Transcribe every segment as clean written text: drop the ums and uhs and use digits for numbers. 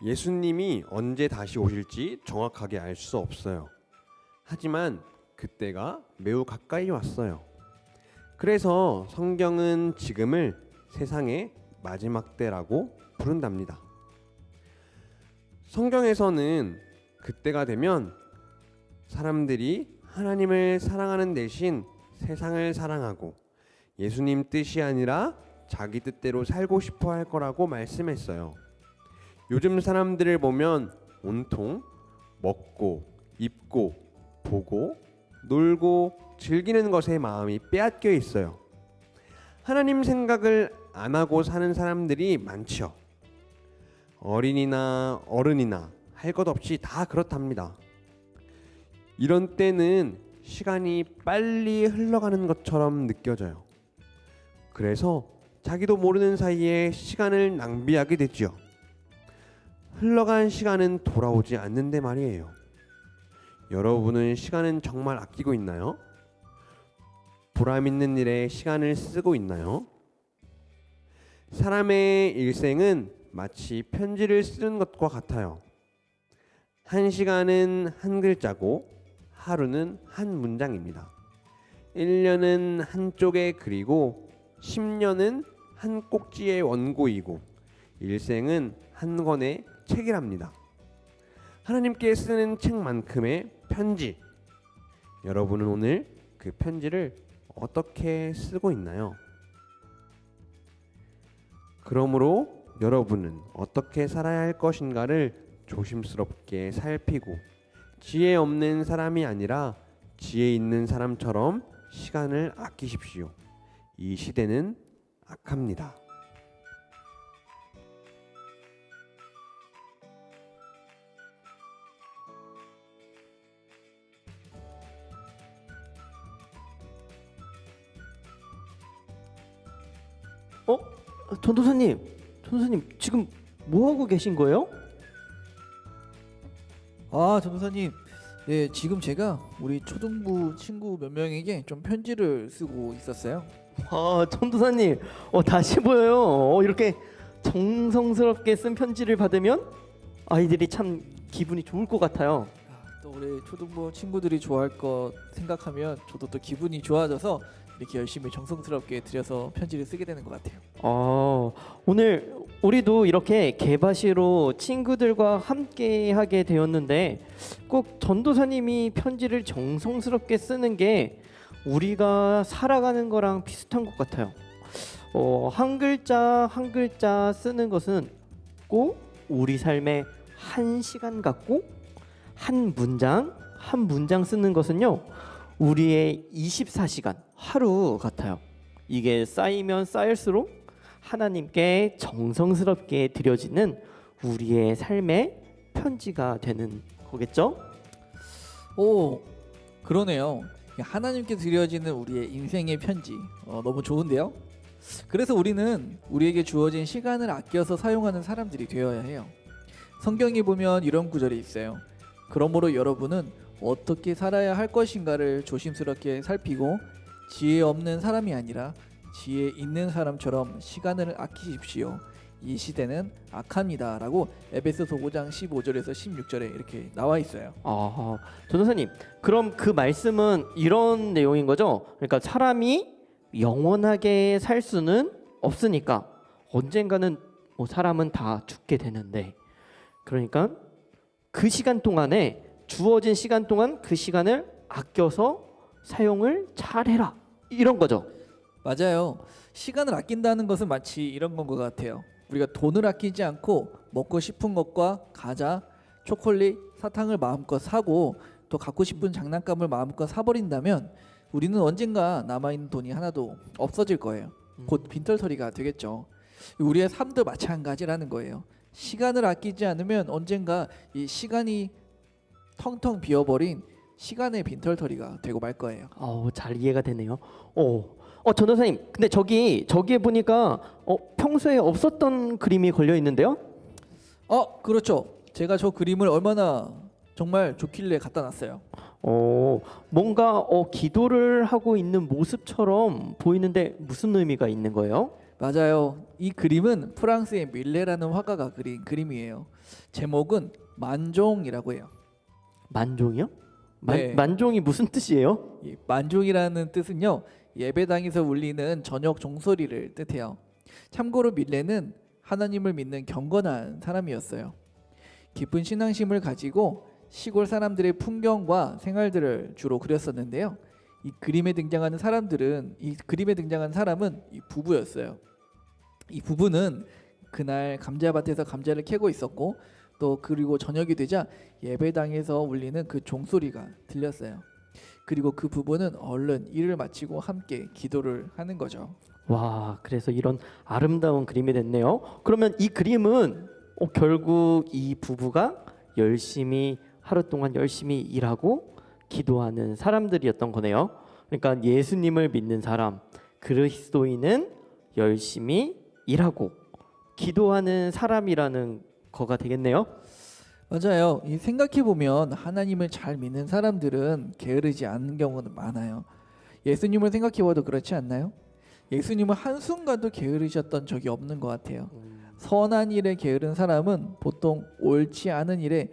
예수님이 언제 다시 오실지 정확하게 알 수 없어요. 하지만 그때가 매우 가까이 왔어요. 그래서 성경은 지금을 세상의 마지막 때라고 부른답니다. 성경에서는 그때가 되면 사람들이 하나님을 사랑하는 대신 세상을 사랑하고 예수님 뜻이 아니라 자기 뜻대로 살고 싶어 할 거라고 말씀했어요. 요즘 사람들을 보면 온통 먹고 입고 보고 놀고 즐기는 것에 마음이 빼앗겨 있어요. 하나님 생각을 안 하고 사는 사람들이 많죠. 어린이나 어른이나 할 것 없이 다 그렇답니다. 이런 때는 시간이 빨리 흘러가는 것처럼 느껴져요. 그래서 자기도 모르는 사이에 시간을 낭비하게 되죠. 흘러간 시간은 돌아오지 않는데 말이에요. 여러분은 시간은 정말 아끼고 있나요? 보람 있는 일에 시간을 쓰고 있나요? 사람의 일생은 마치 편지를 쓰는 것과 같아요. 한 시간은 한 글자고 하루는 한 문장입니다. 1년은 한쪽의 글이고 10년은 한 꼭지의 원고이고 일생은 한 권의 책이랍니다. 하나님께 쓰는 책만큼의 편지. 여러분은 오늘 그 편지를 어떻게 쓰고 있나요? 그러므로 여러분은 어떻게 살아야 할 것인가를 조심스럽게 살피고 지혜 없는 사람이 아니라 지혜 있는 사람처럼 시간을 아끼십시오. 이 시대는 악합니다. 어? 전도사님 지금 뭐 하고 계신 거예요? 아, 전도사님. 네, 지금 제가 우리 초등부 친구 몇 명에게 좀 편지를 쓰고 있었어요. 아, 전도사님, 다시 보여요. 이렇게 정성스럽게 쓴 편지를 받으면 아이들이 참 기분이 좋을 것 같아요. 또 우리 초등부 친구들이 좋아할 것 생각하면 저도 또 기분이 좋아져서 이렇게 열심히 정성스럽게 들여서 편지를 쓰게 되는 것 같아요. 오늘 우리도 이렇게 개바시로 친구들과 함께 하게 되었는데 꼭 전도사님이 편지를 정성스럽게 쓰는 게 우리가 살아가는 거랑 비슷한 것 같아요. 한 글자 한 글자 쓰는 것은 꼭 우리 삶의 한 시간 같고 한 문장 쓰는 것은요 우리의 24시간 하루 같아요. 이게 쌓이면 쌓일수록 하나님께 정성스럽게 드려지는 우리의 삶의 편지가 되는 거겠죠? 오, 그러네요. 하나님께 드려지는 우리의 인생의 편지. 너무 좋은데요? 그래서 우리는 우리에게 주어진 시간을 아껴서 사용하는 사람들이 되어야 해요. 성경에 보면 이런 구절이 있어요. 그러므로 여러분은 어떻게 살아야 할 것인가를 조심스럽게 살피고 지혜 없는 사람이 아니라 지혜 있는 사람처럼 시간을 아끼십시오. 이 시대는 악합니다. 라고 에베소서 5장 15절에서 16절에 이렇게 나와 있어요. 전도사님, 그럼 그 말씀은 이런 내용인 거죠? 그러니까 사람이 영원하게 살 수는 없으니까 언젠가는 사람은 다 죽게 되는데 그러니까 그 시간 동안에 주어진 시간 동안 그 시간을 아껴서 사용을 잘해라 이런 거죠. 맞아요. 시간을 아낀다는 것은 마치 이런 건 것 같아요. 우리가 돈을 아끼지 않고 먹고 싶은 것과 과자, 초콜릿, 사탕을 마음껏 사고 또 갖고 싶은 장난감을 마음껏 사버린다면 우리는 언젠가 남아있는 돈이 하나도 없어질 거예요. 곧 빈털터리가 되겠죠. 우리의 삶도 마찬가지라는 거예요. 시간을 아끼지 않으면 언젠가 이 시간이 텅텅 비어버린 시간의 빈털터리가 되고 말 거예요. 잘 이해가 되네요. 전도사님, 근데 저기에 보니까 평소에 없었던 그림이 걸려 있는데요? 그렇죠. 제가 저 그림을 얼마나 정말 좋길래 갖다 놨어요. 뭔가 기도를 하고 있는 모습처럼 보이는데 무슨 의미가 있는 거예요? 맞아요. 이 그림은 프랑스의 밀레라는 화가가 그린 그림이에요. 제목은 만종이라고 해요. 만종이요? 네. 만종이 무슨 뜻이에요? 이 만종이라는 뜻은요, 예배당에서 울리는 저녁 종소리를 뜻해요. 참고로 밀레는 하나님을 믿는 경건한 사람이었어요. 깊은 신앙심을 가지고 시골 사람들의 풍경과 생활들을 주로 그렸었는데요. 이 그림에 등장하는 사람은 이 부부였어요. 이 부부는 그날 감자밭에서 감자를 캐고 있었고, 또 그리고 저녁이 되자 예배당에서 울리는 그 종소리가 들렸어요. 그리고 그 부부는 얼른 일을 마치고 함께 기도를 하는 거죠. 와, 그래서 이런 아름다운 그림이 됐네요. 그러면 이 그림은 결국 이 부부가 하루 동안 열심히 일하고 기도하는 사람들이었던 거네요. 그러니까 예수님을 믿는 사람, 그리스도인은 열심히 일하고 기도하는 사람이라는 거가 되겠네요. 맞아요. 이 생각해 보면 하나님을 잘 믿는 사람들은 게으르지 않은 경우는 많아요. 예수님을 생각해 봐도 그렇지 않나요? 예수님은 한순간도 게으르셨던 적이 없는 것 같아요. 선한 일에 게으른 사람은 보통 옳지 않은 일에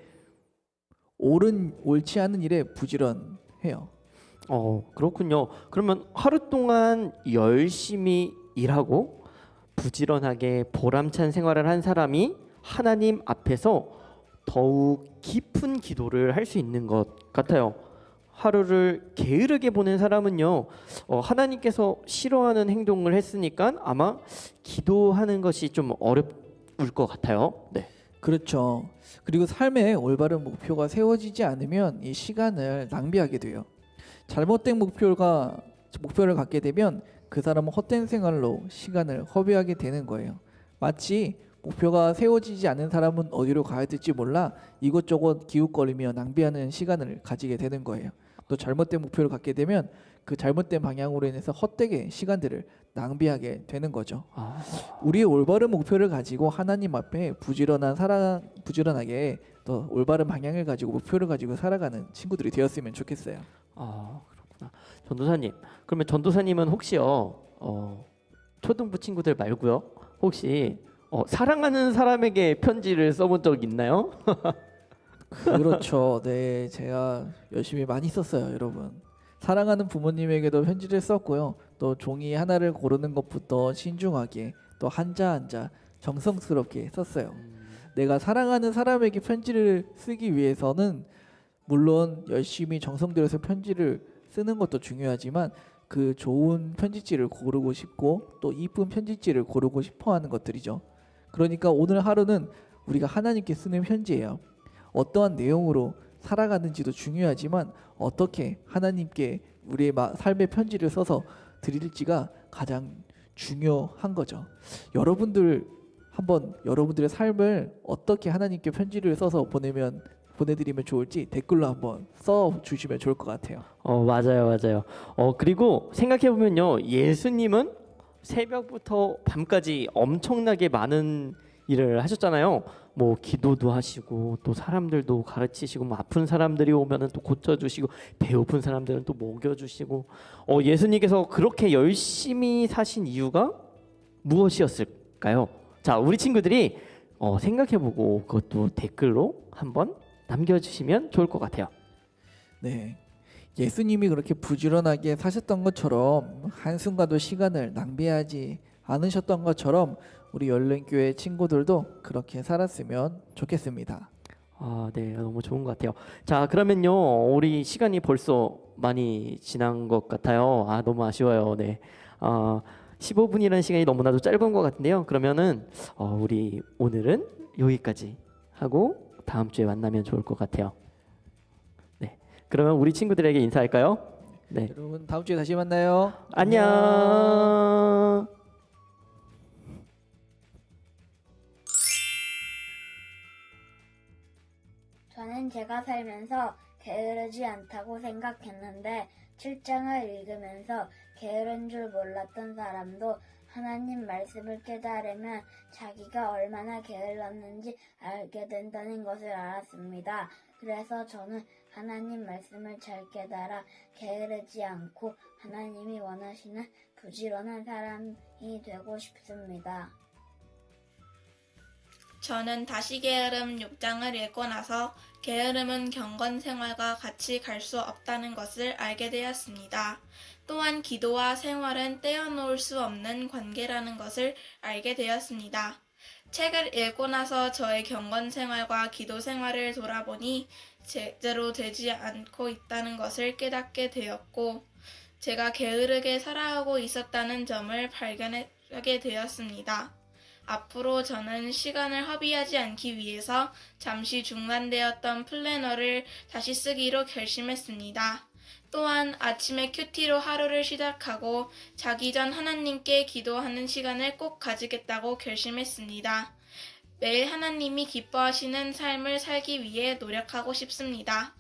부지런해요. 그렇군요. 그러면 하루 동안 열심히 일하고 부지런하게 보람찬 생활을 한 사람이 하나님 앞에서 더욱 깊은 기도를 할 수 있는 것 같아요. 하루를 게으르게 보낸 사람은요, 하나님께서 싫어하는 행동을 했으니까 아마 기도하는 것이 좀 어려울 것 같아요. 네. 그렇죠. 그리고 삶에 올바른 목표가 세워지지 않으면 이 시간을 낭비하게 돼요. 잘못된 목표를 갖게 되면 그 사람은 헛된 생활로 시간을 허비하게 되는 거예요. 마치 목표가 세워지지 않은 사람은 어디로 가야 될지 몰라 이것저것 기웃거리며 낭비하는 시간을 가지게 되는 거예요. 또 잘못된 목표를 갖게 되면 그 잘못된 방향으로 인해서 헛되게 시간들을 낭비하게 되는 거죠. 우리의 올바른 목표를 가지고 하나님 앞에 부지런하게 또 올바른 방향을 가지고 목표를 가지고 살아가는 친구들이 되었으면 좋겠어요. 그렇구나. 전도사님, 그러면 전도사님은 혹시요, 초등부 친구들 말고요, 혹시 사랑하는 사람에게 편지를 써본 적 있나요? 그렇죠. 네, 제가 열심히 많이 썼어요, 여러분. 사랑하는 부모님에게도 편지를 썼고요. 또 종이 하나를 고르는 것부터 신중하게 또 한자 한자 정성스럽게 썼어요. 내가 사랑하는 사람에게 편지를 쓰기 위해서는 물론 열심히 정성 들여서 편지를 쓰는 것도 중요하지만 그 좋은 편지지를 고르고 싶고 또 이쁜 편지지를 고르고 싶어 하는 것들이죠. 그러니까 오늘 하루는 우리가 하나님께 쓰는 편지예요. 어떠한 내용으로 살아가는지도 중요하지만 어떻게 하나님께 우리의 삶의 편지를 써서 드릴지가 가장 중요한 거죠. 여러분들 한번 여러분들의 삶을 어떻게 하나님께 편지를 써서 보내드리면 좋을지 댓글로 한번 써주시면 좋을 것 같아요. 맞아요. 그리고 생각해보면요, 예수님은 새벽부터 밤까지 엄청나게 많은 일을 하셨잖아요. 뭐 기도도 하시고 또 사람들도 가르치시고, 뭐 아픈 사람들이 오면은 또 고쳐주시고, 배고픈 사람들은 또 먹여주시고, 예수님께서 그렇게 열심히 사신 이유가 무엇이었을까요? 자, 우리 친구들이 생각해보고 그것도 댓글로 한번 남겨주시면 좋을 것 같아요. 네, 예수님이 그렇게 부지런하게 사셨던 것처럼 한순간도 시간을 낭비하지 않으셨던 것처럼 우리 열린교회 친구들도 그렇게 살았으면 좋겠습니다. 네, 너무 좋은 것 같아요. 자, 그러면요, 우리 시간이 벌써 많이 지난 것 같아요. 너무 아쉬워요. 네, 15분이라는 시간이 너무나도 짧은 것 같은데요. 그러면은 우리 오늘은 여기까지 하고 다음 주에 만나면 좋을 것 같아요. 네, 그러면 우리 친구들에게 인사할까요? 네, 여러분 다음 주에 다시 만나요. 안녕. 저는 제가 살면서 게으르지 않다고 생각했는데 7장을 읽으면서 게으른 줄 몰랐던 사람도 하나님 말씀을 깨달으면 자기가 얼마나 게을렀는지 알게 된다는 것을 알았습니다. 그래서 저는 하나님 말씀을 잘 깨달아 게으르지 않고 하나님이 원하시는 부지런한 사람이 되고 싶습니다. 저는 다시 게으름 6장을 읽고 나서 게으름은 경건 생활과 같이 갈 수 없다는 것을 알게 되었습니다. 또한 기도와 생활은 떼어놓을 수 없는 관계라는 것을 알게 되었습니다. 책을 읽고 나서 저의 경건 생활과 기도 생활을 돌아보니 제대로 되지 않고 있다는 것을 깨닫게 되었고, 제가 게으르게 살아가고 있었다는 점을 발견하게 되었습니다. 앞으로 저는 시간을 허비하지 않기 위해서 잠시 중단되었던 플래너를 다시 쓰기로 결심했습니다. 또한 아침에 큐티로 하루를 시작하고 자기 전 하나님께 기도하는 시간을 꼭 가지겠다고 결심했습니다. 매일 하나님이 기뻐하시는 삶을 살기 위해 노력하고 싶습니다.